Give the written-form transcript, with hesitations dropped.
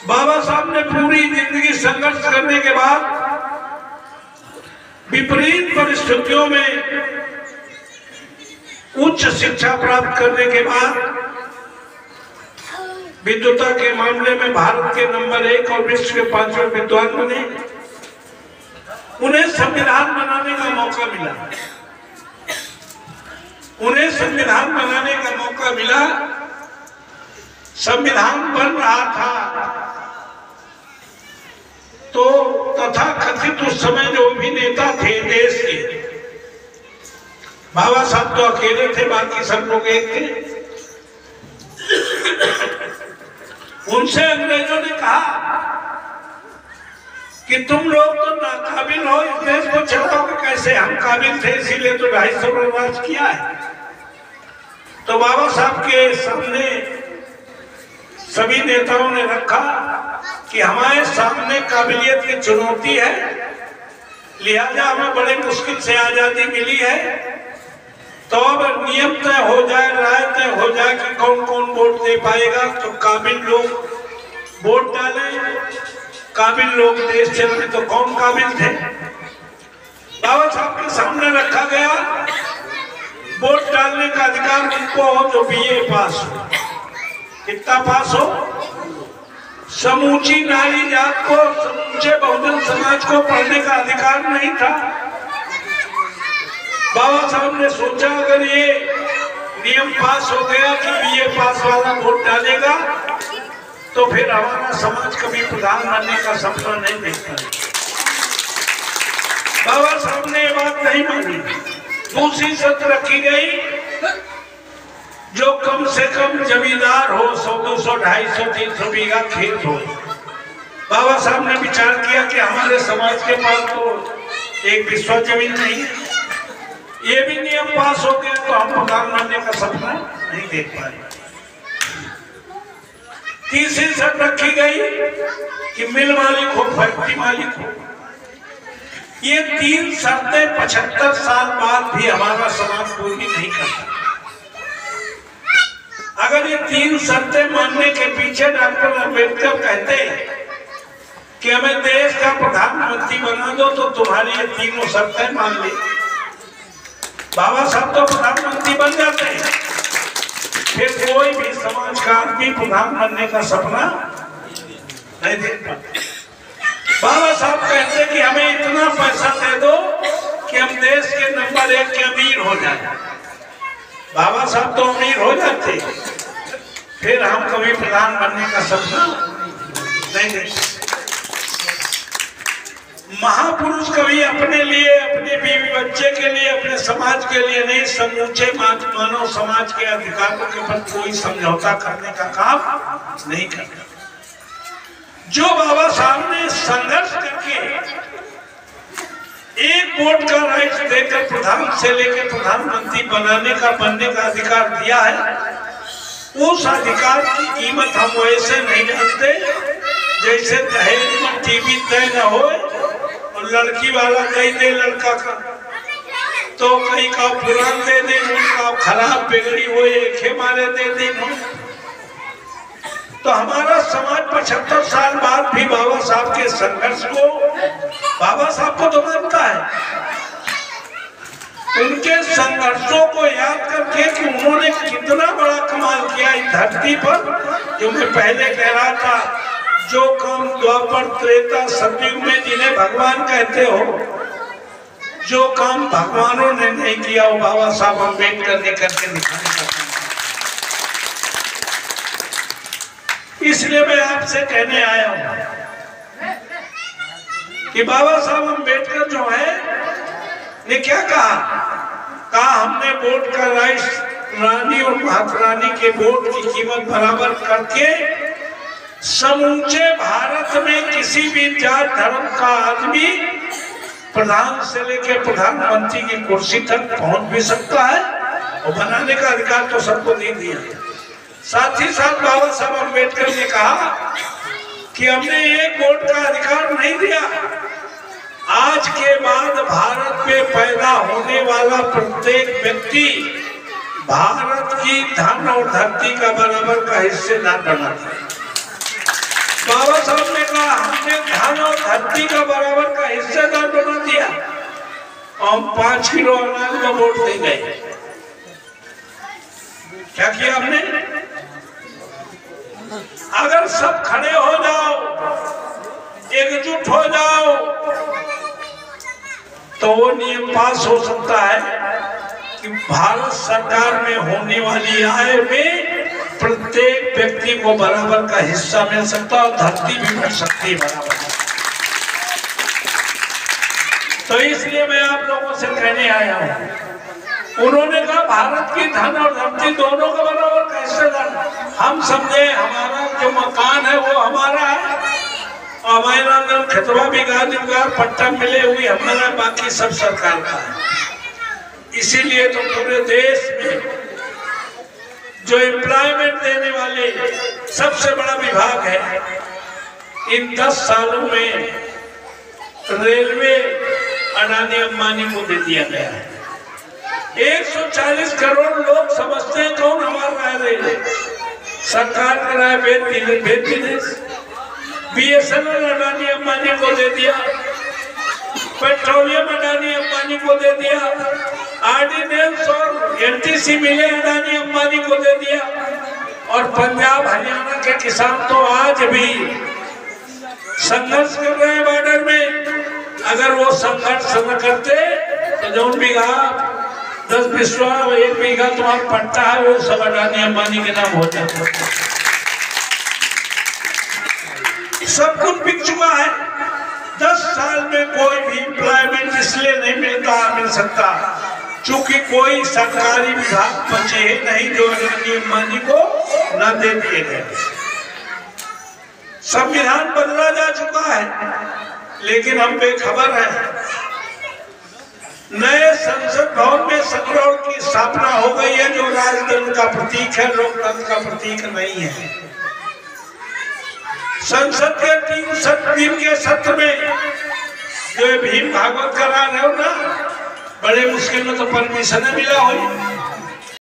बाबा साहब ने पूरी जिंदगी संघर्ष करने के बाद विपरीत परिस्थितियों में उच्च शिक्षा प्राप्त करने के बाद विद्वता के मामले में भारत के नंबर 1 और विश्व के 5वें विद्वान बने। उन्हें संविधान बनाने का मौका मिला। उन्हें संविधान बनाने का मौका मिला। संविधान बन रहा था तो तथाकथित उस समय जो भी नेता थे देश के, बाबा साहब तो अकेले थे, बाकी सब लोग एक थे। उनसे अंग्रेजों ने कहा कि तुम लोग तो नाकाबिल हो, इस देश को चलाओगे कैसे? हम काबिल थे, इसीलिए तो 250 वर्ष राज किया है। तो बाबा साहब के सामने सभी नेताओं ने रखा कि हमारे सामने काबिलियत की चुनौती है, लिहाजा हमें बड़े मुश्किल से आजादी मिली है, तो अब नियम तय हो जाए, राय तय हो जाए कि कौन कौन वोट दे पाएगा। तो काबिल लोग वोट डाले, काबिल लोग देश चलाए। तो कौन काबिल थे? बाबा साहब के सामने रखा गया वोट डालने का अधिकार उनको हो जो बीए पास हो। कितना पास हो? समूची नारी जात को, समूचे बहुजन समाज को पढ़ने का अधिकार नहीं था। बाबा साहब ने सोचा अगर ये नियम पास हो गया कि बीए पास वाला वोट डालेगा तो फिर हमारा समाज कभी प्रधान बनने का सपना नहीं देखता। बाबा साहब ने ये बात नहीं मानी। दूसरी शर्त रखी गई, जो कम से कम जमींदार हो, 100, 200, 250, 300 बीघा खेत हो। बाबा साहब ने विचार किया कि हमारे समाज के पास तो एक बिस्वा जमीन नहीं है, ये भी नियम पास हो गया तो हम प्रधान बनने का सपना नहीं देख पाए। तीसरी शर्त रखी गई कि मिल मालिक हो, फैक्ट्री मालिक हो। ये 3 शर्तें 75 साल बाद भी हमारा समाज पूरी नहीं करता। अगर ये 3 शर्तें मानने के पीछे डॉक्टर अम्बेडकर कहते कि हमें देश का प्रधानमंत्री बना दो तो तुम्हारी ये 3 शर्तें मान ली, बाबा साहब तो प्रधानमंत्री बन जाते हैं, फिर कोई भी समाज का आदमी प्रधान बनने का सपना नहीं देख पाते। बाबा साहब कहते कि हमें इतना पैसा दे दो कि हम देश के नंबर 1 के अमीर हो जाए। बाबा साहब तो अमीर हो जाते, फिर हम कभी प्रधान बनने का सपना नहीं देखते। महापुरुष कभी अपने लिए, अपने बीवी बच्चे के लिए, अपने समाज के लिए नहीं, समूचे मानव समाज के अधिकारों के प्रति कोई समझौता करने का काम नहीं करता। जो बाबा साहब ने संघर्ष करके एक वोट का राइट देकर प्रधान से लेकर प्रधानमंत्री बनने का अधिकार दिया है, उस अधिकार की कीमत हम वैसे नहीं जानते जैसे दहेज में टीवी तय न हो और लड़की वाला कहीं दे लड़का का तो कहीं का पुरान दे दे, उनका खराब बिगड़ी हो एक मारे दे दे। तो हमारा समाज 75 साल बाद भी बाबा साहब के संघर्ष को, बाबा साहब को तो मानता है, उनके संघर्षों को याद करके कि उन्होंने कितना बड़ा कमाल किया इस धरती पर। जो मैं पहले कह रहा था, जो काम द्वापर त्रेता सतयुग में जिन्हें भगवान कहते हो, जो काम भगवानों ने नहीं किया वो बाबा साहब अम्बेडकर ने करके दिखाने का। इसलिए मैं आपसे कहने आया हूं कि बाबा साहब अम्बेडकर जो है ने क्या कहा हमने वोट का राइट रानी और महात्मा रानी के वोट की कीमत बराबर करके समूचे भारत में किसी भी जात धर्म का आदमी प्रधान से लेकर प्रधानमंत्री की कुर्सी तक पहुंच भी सकता है और बनाने का अधिकार तो सबको दे दिया। साथ ही साथ बाबा साहब अम्बेडकर ने कहा कि हमने एक वोट का अधिकार नहीं दिया, आज के बाद भारत में पैदा होने वाला प्रत्येक व्यक्ति भारत की धन और धरती का बराबर का हिस्सेदार बना दिया। बाबा साहब ने कहा हमने धन और धरती का बराबर का हिस्सेदार बना दिया और 5 किलो अनाज में वोट दे गए। क्या किया हमने? अगर सब खड़े हो जाओ, एकजुट हो जाओ, तो वो नियम पास हो सकता है कि भारत सरकार में होने वाली आय में प्रत्येक व्यक्ति को बराबर का हिस्सा मिल सकता है और धरती भी मिल सकती है बराबर। तो इसलिए मैं आप लोगों से कहने आया हूं, उन्होंने कहा भारत की धन और धरती दोनों का बराबर का हिस्सेदार। हम समझे हमारा जो मकान है वो हमारा है, हमारा अंदर खतवा बिगाड़ पट्टा मिले हुए हमारा, बाकी सब सरकार का है। इसीलिए तो पूरे देश में जो एम्प्लॉयमेंट देने वाले सबसे बड़ा विभाग है, इन 10 सालों में रेलवे अडानी अंबानी को दे दिया गया है। 140 करोड़ लोग समझते हैं कौन हमारा है रेलवे, सरकार का राय बिजनेस। BSNL अडानी अंबानी को दे दिया, पेट्रोलियम अडानी अंबानी को दे दिया, ऑर्डिनेंस और NTC मिले अडानी अंबानी को दे दिया। और पंजाब हरियाणा के किसान तो आज भी संघर्ष कर रहे हैं बॉर्डर में। अगर वो संघर्ष न करते तो जो बीघा 10 बिस्वा 1 बीघा तुम्हारा पट्टा है वो सब अडानी अंबानी के नाम हो जाता। सब कुछ बिक चुका है। 10 साल में कोई भी एम्प्लॉयमेंट इसलिए नहीं मिल सकता क्योंकि कोई सरकारी विभाग बचे नहीं जो अडानी अंबानी को न दे दिए गए। संविधान बदला जा चुका है लेकिन हम बेखबर हैं। नए संसद भवन में संगरोध की स्थापना हो गई है जो राजतंत्र का प्रतीक है, लोकतंत्र का प्रतीक नहीं है। संसद के 3 दिन के सत्र में जो भीम भागवत करा रहे हो ना, बड़े मुश्किल में तो परमिशन मिला हो।